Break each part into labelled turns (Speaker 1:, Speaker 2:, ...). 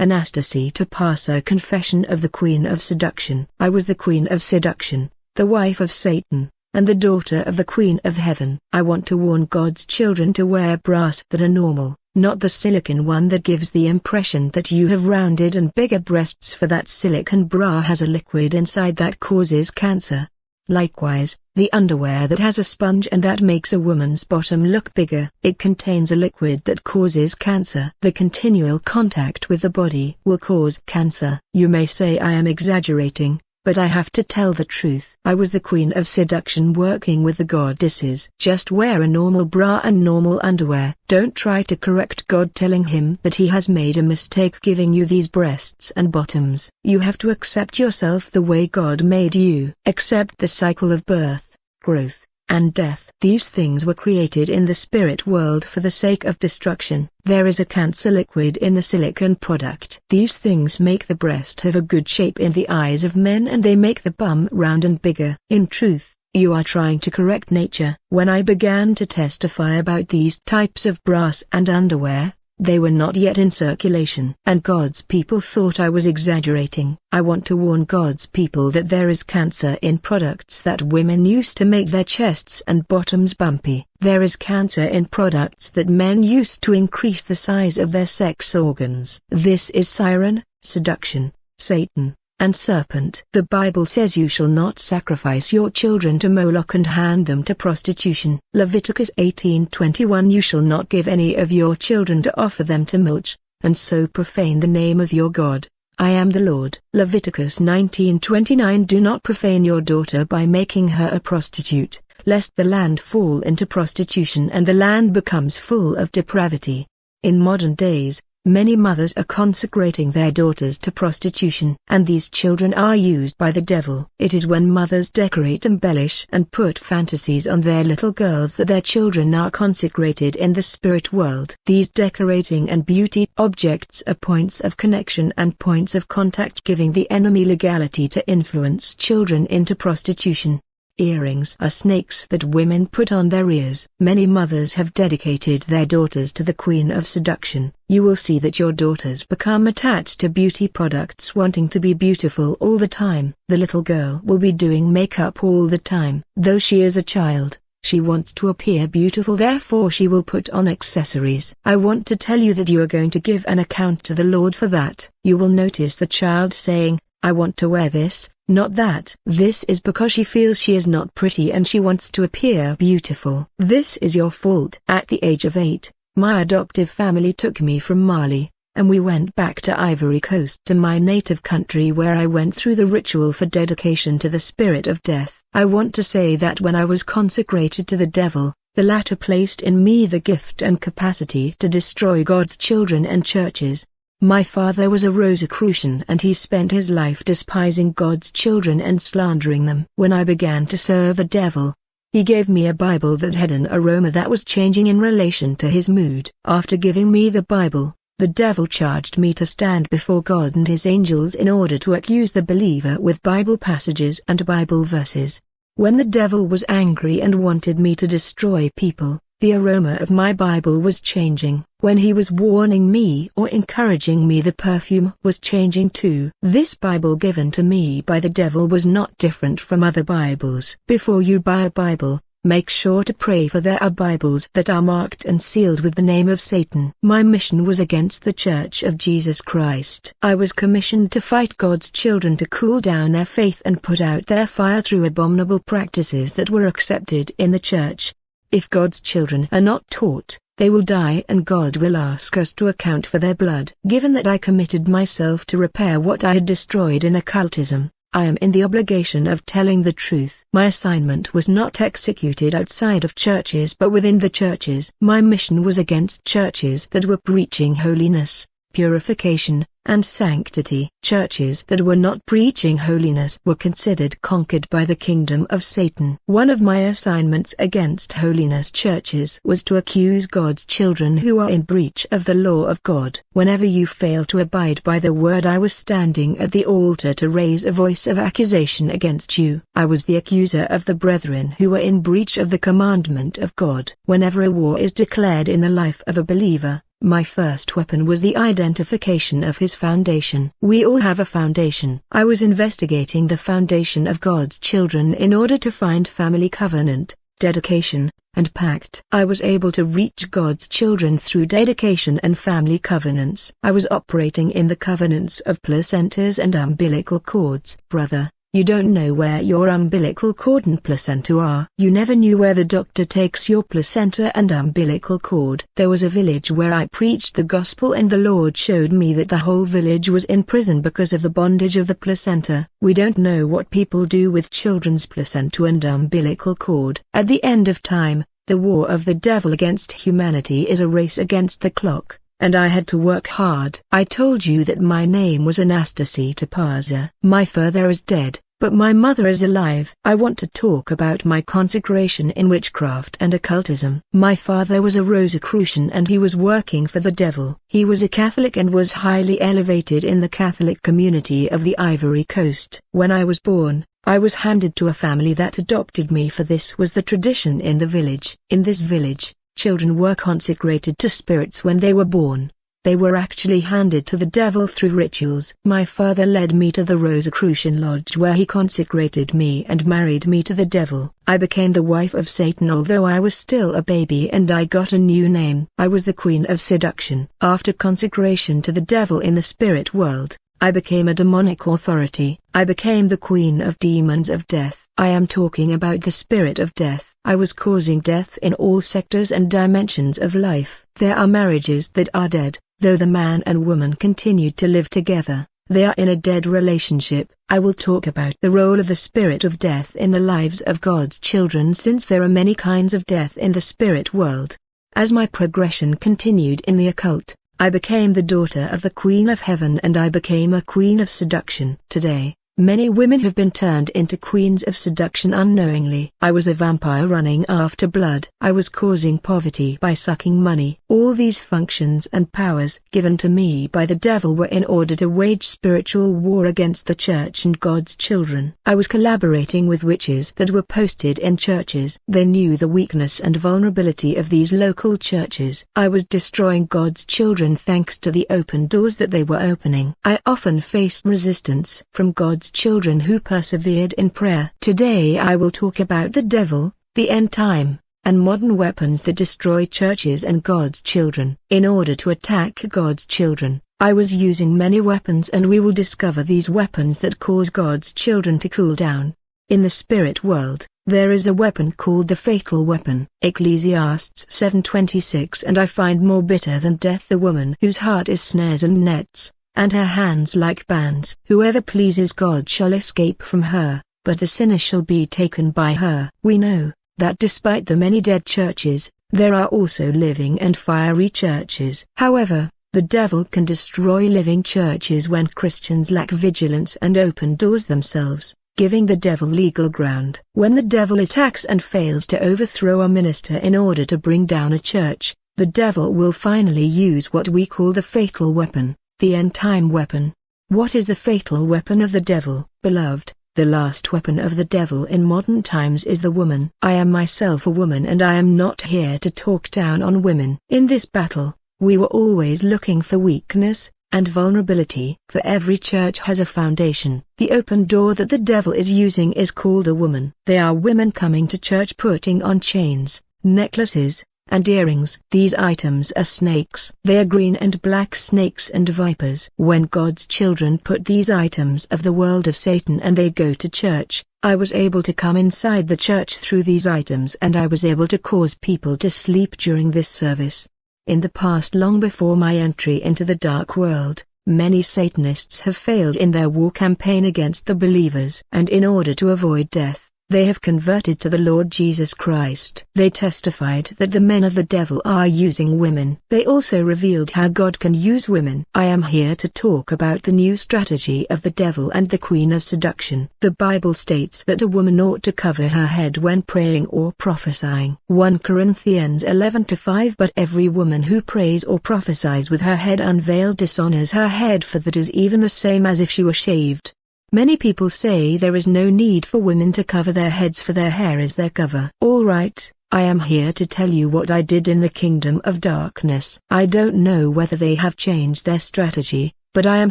Speaker 1: Anastasie Topasa, Confession of the Queen of Seduction. I was the Queen of Seduction, the wife of Satan, and the daughter of the Queen of Heaven. I want to warn God's children to wear bras that are normal, not the silicone one that gives the impression that you have rounded and bigger breasts, for that silicone bra has a liquid inside that causes cancer. Likewise, the underwear that has a sponge and that makes a woman's bottom look bigger, it contains a liquid that causes cancer. The continual contact with the body will cause cancer. You may say I am exaggerating, but I have to tell the truth. I was the Queen of Seduction working with the goddesses. Just wear a normal bra and normal underwear. Don't try to correct God, telling him that he has made a mistake giving you these breasts and bottoms. You have to accept yourself the way God made you. Accept the cycle of birth, growth, and death. These things were created in the spirit world for the sake of destruction. There is a cancer liquid in the silicone product. These things make the breast have a good shape in the eyes of men, and they make the bum round and bigger. In truth, you are trying to correct nature. When I began to testify about these types of bras and underwear, they were not yet in circulation, and God's people thought I was exaggerating. I want to warn God's people that there is cancer in products that women use to make their chests and bottoms bumpy. There is cancer in products that men use to increase the size of their sex organs. This is siren, seduction, Satan, and serpent. The Bible says you shall not sacrifice your children to Moloch and hand them to prostitution. Leviticus 18:21. You shall not give any of your children to offer them to Molech, and so profane the name of your God. I am the Lord. Leviticus 19:29. Do not profane your daughter by making her a prostitute, lest the land fall into prostitution and the land becomes full of depravity. In modern days, many mothers are consecrating their daughters to prostitution, and these children are used by the devil. It is when mothers decorate, embellish, and put fantasies on their little girls that their children are consecrated in the spirit world. These decorating and beauty objects are points of connection and points of contact, giving the enemy legality to influence children into prostitution. Earrings are snakes that women put on their ears. Many mothers have dedicated their daughters to the Queen of Seduction. You will see that your daughters become attached to beauty products, wanting to be beautiful all the time. The little girl will be doing makeup all the time. Though she is a child, she wants to appear beautiful, therefore she will put on accessories. I want to tell you that you are going to give an account to the Lord for that. You will notice the child saying, I want to wear this, not that. This is because she feels she is not pretty and she wants to appear beautiful. This is your fault. At the age of 8, my adoptive family took me from Mali, and we went back to Ivory Coast, to my native country, where I went through the ritual for dedication to the spirit of death. I want to say that when I was consecrated to the devil, the latter placed in me the gift and capacity to destroy God's children and churches. My father was a Rosicrucian, and he spent his life despising God's children and slandering them. When I began to serve the devil, he gave me a Bible that had an aroma that was changing in relation to his mood. After giving me the Bible, the devil charged me to stand before God and his angels in order to accuse the believer with Bible passages and Bible verses. When the devil was angry and wanted me to destroy people, the aroma of my Bible was changing. When he was warning me or encouraging me, the perfume was changing too. This Bible given to me by the devil was not different from other Bibles. Before you buy a Bible, make sure to pray, for there are Bibles that are marked and sealed with the name of Satan. My mission was against the Church of Jesus Christ. I was commissioned to fight God's children, to cool down their faith and put out their fire through abominable practices that were accepted in the church. If God's children are not taught, they will die, and God will ask us to account for their blood. Given that I committed myself to repair what I had destroyed in occultism, I am in the obligation of telling the truth. My assignment was not executed outside of churches but within the churches. My mission was against churches that were preaching holiness, purification, and sanctity. Churches that were not preaching holiness were considered conquered by the kingdom of Satan. One of my assignments against holiness churches was to accuse God's children who are in breach of the law of God. Whenever you fail to abide by the word, I was standing at the altar to raise a voice of accusation against you. I was the accuser of the brethren who were in breach of the commandment of God. Whenever a war is declared in the life of a believer, My first weapon was the identification of his foundation. We all have a foundation. I was investigating the foundation of God's children in order to find family covenant, dedication, and pact. I was able to reach God's children through dedication and family covenants. I was operating in the covenants of placentas and umbilical cords. Brother, you don't know where your umbilical cord and placenta are. You never knew where the doctor takes your placenta and umbilical cord. There was a village where I preached the gospel and the Lord showed me that the whole village was in prison because of the bondage of the placenta. We don't know what people do with children's placenta and umbilical cord. At the end of time, the war of the devil against humanity is a race against the clock. And I had to work hard. I told you that my name was Anastasie Topasa. My father is dead, but my mother is alive. I want to talk about my consecration in witchcraft and occultism. My father was a Rosicrucian and he was working for the devil. He was a Catholic and was highly elevated in the Catholic community of the Ivory Coast. When I was born, I was handed to a family that adopted me, for this was the tradition in the village. In this village, children were consecrated to spirits when they were born. They were actually handed to the devil through rituals. My father led me to the Rosicrucian lodge where he consecrated me and married me to the devil. I became the wife of Satan although I was still a baby, and I got a new name. I was the queen of seduction. After consecration to the devil in the spirit world, I became a demonic authority. I became the queen of demons of death. I am talking about the spirit of death. I was causing death in all sectors and dimensions of life. There are marriages that are dead, though the man and woman continued to live together. They are in a dead relationship. I will talk about the role of the spirit of death in the lives of God's children, since there are many kinds of death in the spirit world. As my progression continued in the occult, I became the daughter of the Queen of Heaven and I became a queen of seduction. Today, many women have been turned into queens of seduction unknowingly. I was a vampire running after blood. I was causing poverty by sucking money. All these functions and powers given to me by the devil were in order to wage spiritual war against the church and God's children. I was collaborating with witches that were posted in churches. They knew the weakness and vulnerability of these local churches. I was destroying God's children thanks to the open doors that they were opening. I often faced resistance from God's children who persevered in prayer. Today I will talk about the devil, the end time, and modern weapons that destroy churches and God's children. In order to attack God's children, I was using many weapons, and we will discover these weapons that cause God's children to cool down. In the spirit world, there is a weapon called the fatal weapon. Ecclesiastes 7:26. And I find more bitter than death the woman whose heart is snares and nets, and her hands like bands. Whoever pleases God shall escape from her, but the sinner shall be taken by her. We know that despite the many dead churches, there are also living and fiery churches. However, the devil can destroy living churches when Christians lack vigilance and open doors themselves, giving the devil legal ground. When the devil attacks and fails to overthrow a minister in order to bring down a church, the devil will finally use what we call the fatal weapon, the end-time weapon. What is the fatal weapon of the devil? Beloved, the last weapon of the devil in modern times is the woman. I am myself a woman, and I am not here to talk down on women. In this battle, we were always looking for weakness and vulnerability. For every church has a foundation. The open door that the devil is using is called a woman. They are women coming to church putting on chains, necklaces, and earrings. These items are snakes. They are green and black snakes and vipers. When God's children put these items of the world of Satan and they go to church, I was able to come inside the church through these items, and I was able to cause people to sleep during this service. In the past, long before my entry into the dark world, many Satanists have failed in their war campaign against the believers, and in order to avoid death, they have converted to the Lord Jesus Christ. They testified that the men of the devil are using women. They also revealed how God can use women. I am here to talk about the new strategy of the devil and the queen of seduction. The Bible states that a woman ought to cover her head when praying or prophesying. 1 Corinthians 11:5. But every woman who prays or prophesies with her head unveiled dishonors her head, for that is even the same as if she were shaved. Many people say there is no need for women to cover their heads, for their hair is their cover. All right, I am here to tell you what I did in the kingdom of darkness. I don't know whether they have changed their strategy, but I am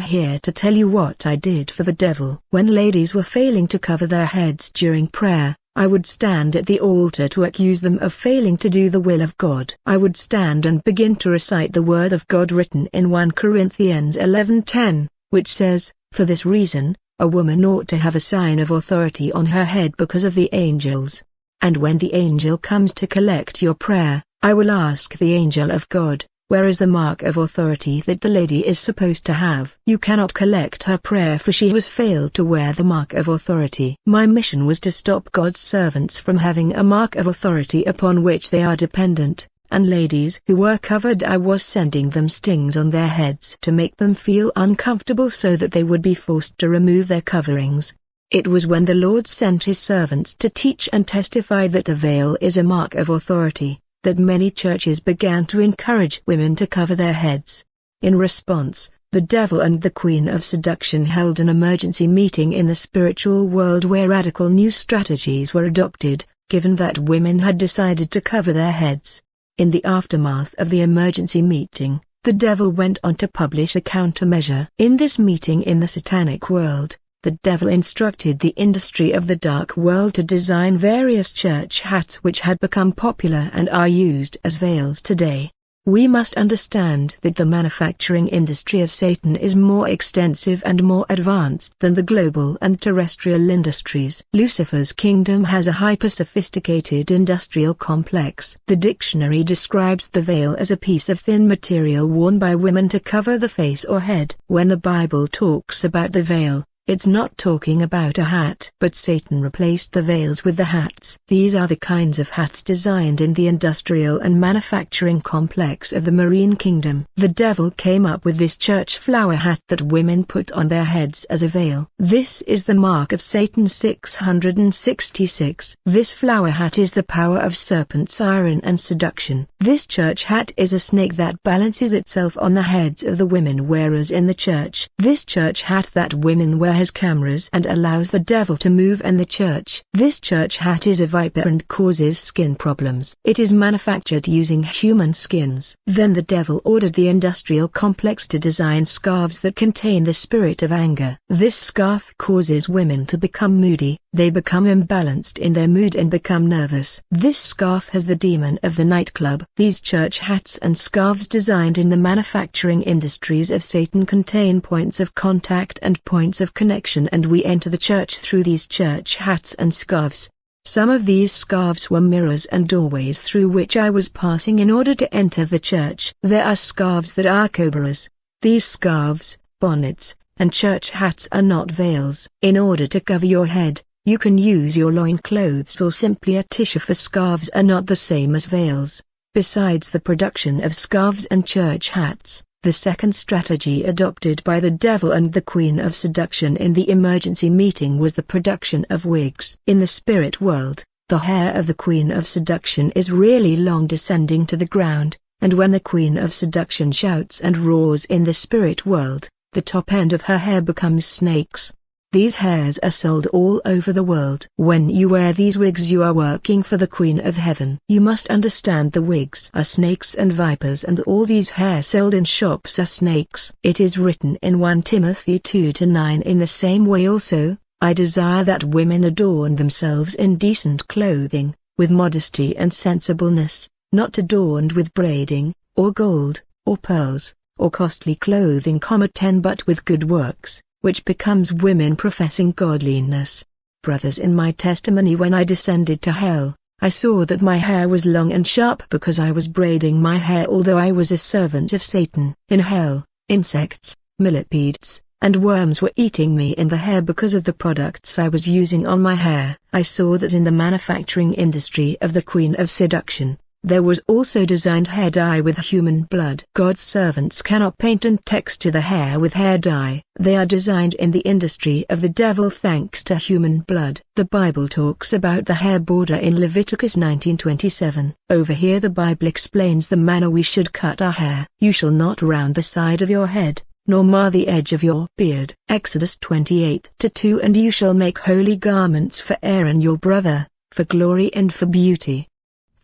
Speaker 1: here to tell you what I did for the devil. When ladies were failing to cover their heads during prayer, I would stand at the altar to accuse them of failing to do the will of God. I would stand and begin to recite the word of God written in 1 Corinthians 11:10, which says, "For this reason, a woman ought to have a sign of authority on her head because of the angels. And when the angel comes to collect your prayer, I will ask the angel of God, where is the mark of authority that the lady is supposed to have? You cannot collect her prayer, for she has failed to wear the mark of authority." My mission was to stop God's servants from having a mark of authority upon which they are dependent, and ladies who were covered, I was sending them stings on their heads to make them feel uncomfortable so that they would be forced to remove their coverings. It was when the Lord sent his servants to teach and testify that the veil is a mark of authority, that many churches began to encourage women to cover their heads. In response, the devil and the queen of seduction held an emergency meeting in the spiritual world where radical new strategies were adopted, given that women had decided to cover their heads. In the aftermath of the emergency meeting, the devil went on to publish a countermeasure. In this meeting in the satanic world, the devil instructed the industry of the dark world to design various church hats which had become popular and are used as veils today. We must understand that the manufacturing industry of Satan is more extensive and more advanced than the global and terrestrial industries. Lucifer's kingdom has a hyper-sophisticated industrial complex. The dictionary describes the veil as a piece of thin material worn by women to cover the face or head. When the Bible talks about the veil, it's not talking about a hat. But Satan replaced the veils with the hats. These are the kinds of hats designed in the industrial and manufacturing complex of the marine kingdom. The devil came up with this church flower hat that women put on their heads as a veil. This is the mark of Satan 666. This flower hat is the power of serpent's iron and seduction. This church hat is a snake that balances itself on the heads of the women wearers in the church. This church hat that women wear has cameras and allows the devil to move in the church. This church hat is a viper and causes skin problems. It is manufactured using human skins. Then the devil ordered the industrial complex to design scarves that contain the spirit of anger. This scarf causes women to become moody. They become imbalanced in their mood and become nervous. This scarf has the demon of the nightclub. These church hats and scarves designed in the manufacturing industries of Satan contain points of contact and points of connection, and we enter the church through these church hats and scarves. Some of these scarves were mirrors and doorways through which I was passing in order to enter the church. There are scarves that are cobras. These scarves, bonnets, and church hats are not veils. In order to cover your head, you can use your loincloths or simply a tissue, for scarves are not the same as veils. Besides the production of scarves and church hats, the second strategy adopted by the devil and the queen of seduction in the emergency meeting was the production of wigs. In the spirit world, the hair of the queen of seduction is really long, descending to the ground, and when the queen of seduction shouts and roars in the spirit world, the top end of her hair becomes snakes. These hairs are sold all over the world. When you wear these wigs, you are working for the Queen of Heaven. You must understand the wigs are snakes and vipers, and all these hair sold in shops are snakes. It is written in 1 Timothy 2:9. In the same way also, I desire that women adorn themselves in decent clothing, with modesty and sensibleness, not adorned with braiding, or gold, or pearls, or costly clothing, 10, but with good works, which becomes women professing godliness. Brothers, in my testimony, when I descended to hell, I saw that my hair was long and sharp because I was braiding my hair, although I was a servant of Satan. In hell, insects, millipedes, and worms were eating me in the hair because of the products I was using on my hair. I saw that in the manufacturing industry of the Queen of Seduction, there was also designed hair dye with human blood. God's servants cannot paint and texture the hair with hair dye. They are designed in the industry of the devil thanks to human blood. The Bible talks about the hair border in Leviticus 19:27. Over here the Bible explains the manner we should cut our hair. You shall not round the side of your head, nor mar the edge of your beard. Exodus 28:2. And you shall make holy garments for Aaron your brother, for glory and for beauty.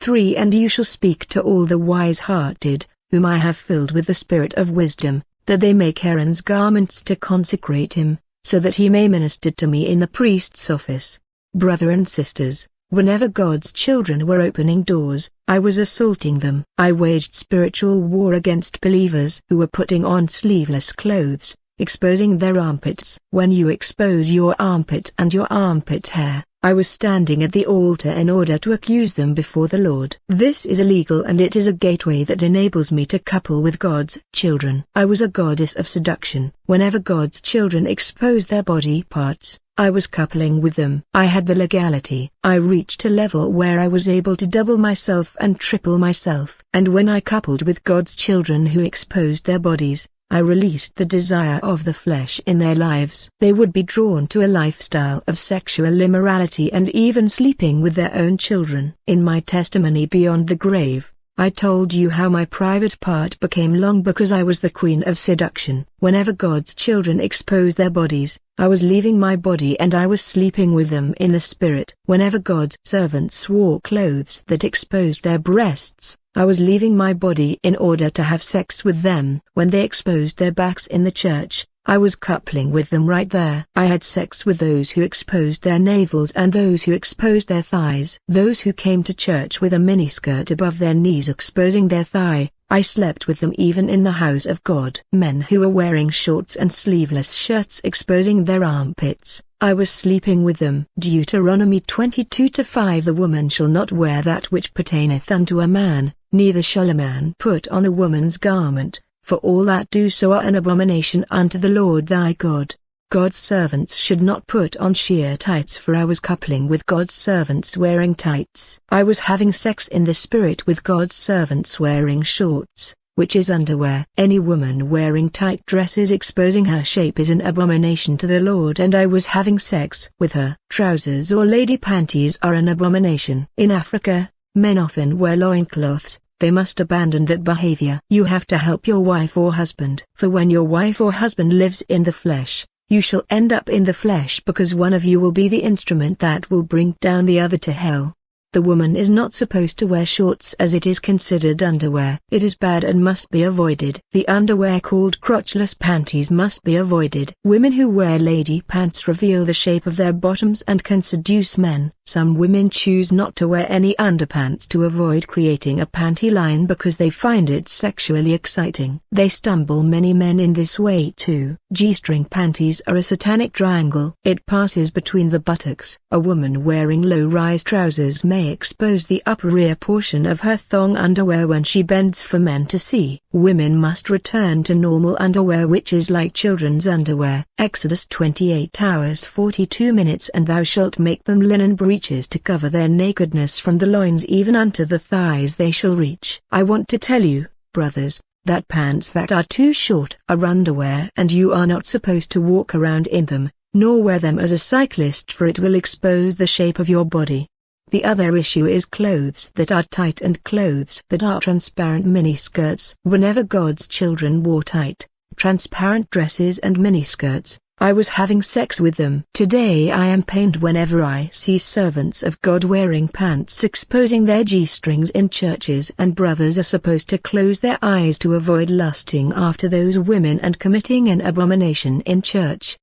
Speaker 1: 3. And you shall speak to all the wise-hearted, whom I have filled with the spirit of wisdom, that they make Aaron's garments to consecrate him, so that he may minister to me in the priest's office. Brother and sisters, whenever God's children were opening doors, I was assaulting them. I waged spiritual war against believers who were putting on sleeveless clothes, exposing their armpits. When you expose your armpit and your armpit hair, I was standing at the altar in order to accuse them before the Lord. This is illegal, and it is a gateway that enables me to couple with God's children. I was a goddess of seduction. Whenever God's children exposed their body parts, I was coupling with them. I had the legality. I reached a level where I was able to double myself and triple myself. And when I coupled with God's children who exposed their bodies, I released the desire of the flesh in their lives. They would be drawn to a lifestyle of sexual immorality and even sleeping with their own children. In my testimony beyond the grave, I told you how my private part became long because I was the queen of seduction. Whenever God's children exposed their bodies, I was leaving my body and I was sleeping with them in the spirit. Whenever God's servants wore clothes that exposed their breasts, I was leaving my body in order to have sex with them. When they exposed their backs in the church, I was coupling with them right there. I had sex with those who exposed their navels and those who exposed their thighs. Those who came to church with a miniskirt above their knees exposing their thigh, I slept with them even in the house of God. Men who were wearing shorts and sleeveless shirts exposing their armpits, I was sleeping with them. Deuteronomy 22:5. The woman shall not wear that which pertaineth unto a man, neither shall a man put on a woman's garment, for all that do so are an abomination unto the Lord thy God. God's servants should not put on sheer tights, for I was coupling with God's servants wearing tights. I was having sex in the spirit with God's servants wearing shorts, which is underwear. Any woman wearing tight dresses exposing her shape is an abomination to the Lord, and I was having sex with her. Trousers or lady panties are an abomination. In Africa, men often wear loincloths. They must abandon that behavior. You have to help your wife or husband. For when your wife or husband lives in the flesh, you shall end up in the flesh, because one of you will be the instrument that will bring down the other to hell. The woman is not supposed to wear shorts as it is considered underwear. It is bad and must be avoided. The underwear called crotchless panties must be avoided. Women who wear lady pants reveal the shape of their bottoms and can seduce men. Some women choose not to wear any underpants to avoid creating a panty line because they find it sexually exciting. They stumble many men in this way too. G-string panties are a satanic triangle. It passes between the buttocks. A woman wearing low-rise trousers may expose the upper rear portion of her thong underwear when she bends for men to see. Women must return to normal underwear, which is like children's underwear. Exodus 28:42. And thou shalt make them linen breeches to cover their nakedness from the loins even unto the thighs they shall reach. I want to tell you, brothers, that pants that are too short are underwear, and you are not supposed to walk around in them, nor wear them as a cyclist, for it will expose the shape of your body. The other issue is clothes that are tight and clothes that are transparent miniskirts. Whenever God's children wore tight, transparent dresses and miniskirts, I was having sex with them. Today I am pained whenever I see servants of God wearing pants exposing their G-strings in churches, and brothers are supposed to close their eyes to avoid lusting after those women and committing an abomination in church.